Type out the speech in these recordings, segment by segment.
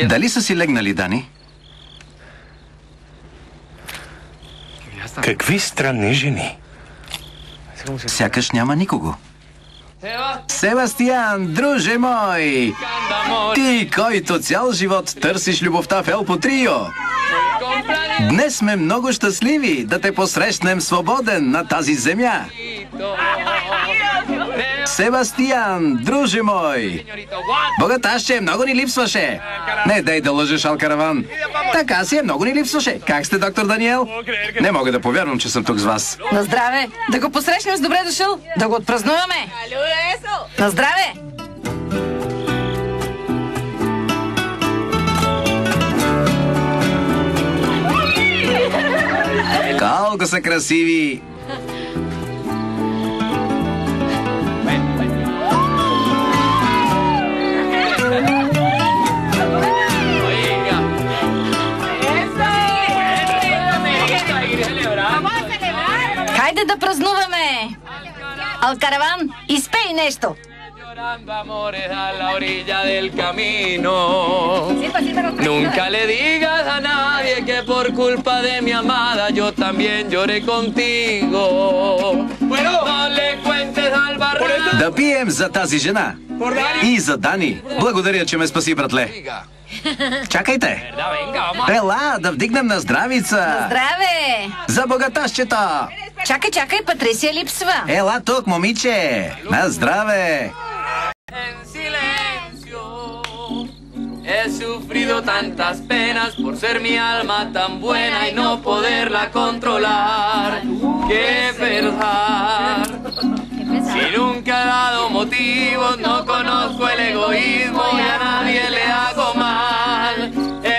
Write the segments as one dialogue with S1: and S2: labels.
S1: Дали са си легнали, Дани?
S2: Какви странни жени.
S1: Сякаш няма никого. Себастиан, друже мой! Ти, който цял живот търсиш любовта в Елпо Трио! Днес сме много щастливи да те посрещнем свободен на тази земя! Себастиан, друже мой! Богаташче, много ни липсваше! Не дай да лъжеш, Алкараван! Така си е, много ни липсваше! Как сте, доктор Даниел? Не мога да повярвам, че съм тук с вас.
S3: На здраве! Да го посрещнем с добре дошъл! Да го отпразнуваме! На здраве!
S1: Колко са красиви!
S3: Хайде да празнуваме! Алкараван, изпей нещо!
S4: Nunca le digas a nadie que por culpa de mi amada yo también lloré contigo. No le cuentes al barrio.
S1: Да пием за тази жена! И за Дани! Благодаря, че ме спаси, братле! Чакайте! Ела, да вдигнем на здравица!
S3: На здраве!
S1: За богаташчето!
S3: Чакай, Патрисия липсва!
S1: Ела тук, момиче! На здраве!
S4: En silencio he sufrido tantas penas por ser mi alma tan buena y no poderla controlar. Qué pesar. Si nunca he dado motivos, no conozco el egoísmo y a nadie le hago mal.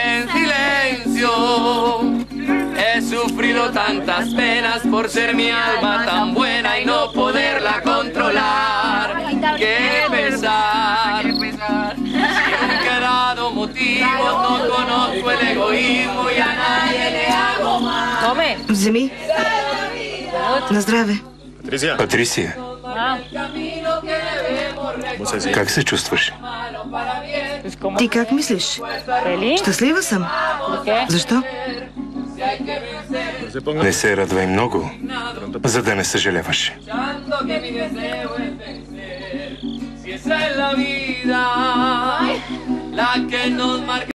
S4: En silencio he sufrido tantas penas por ser mi alma tan buena y no poderla controlar. Qué pesar. Si nunca he dado motivos, no conozco el egoísmo y a nadie le hago mal.
S5: Вземи. На здраве.
S2: Патрисия, как се чувстваш?
S5: Ти как мислиш? Щастлива съм. Защо?
S2: Не се радвай много, за да не съжаляваш.
S4: Si esa es la vida, la que nos marca.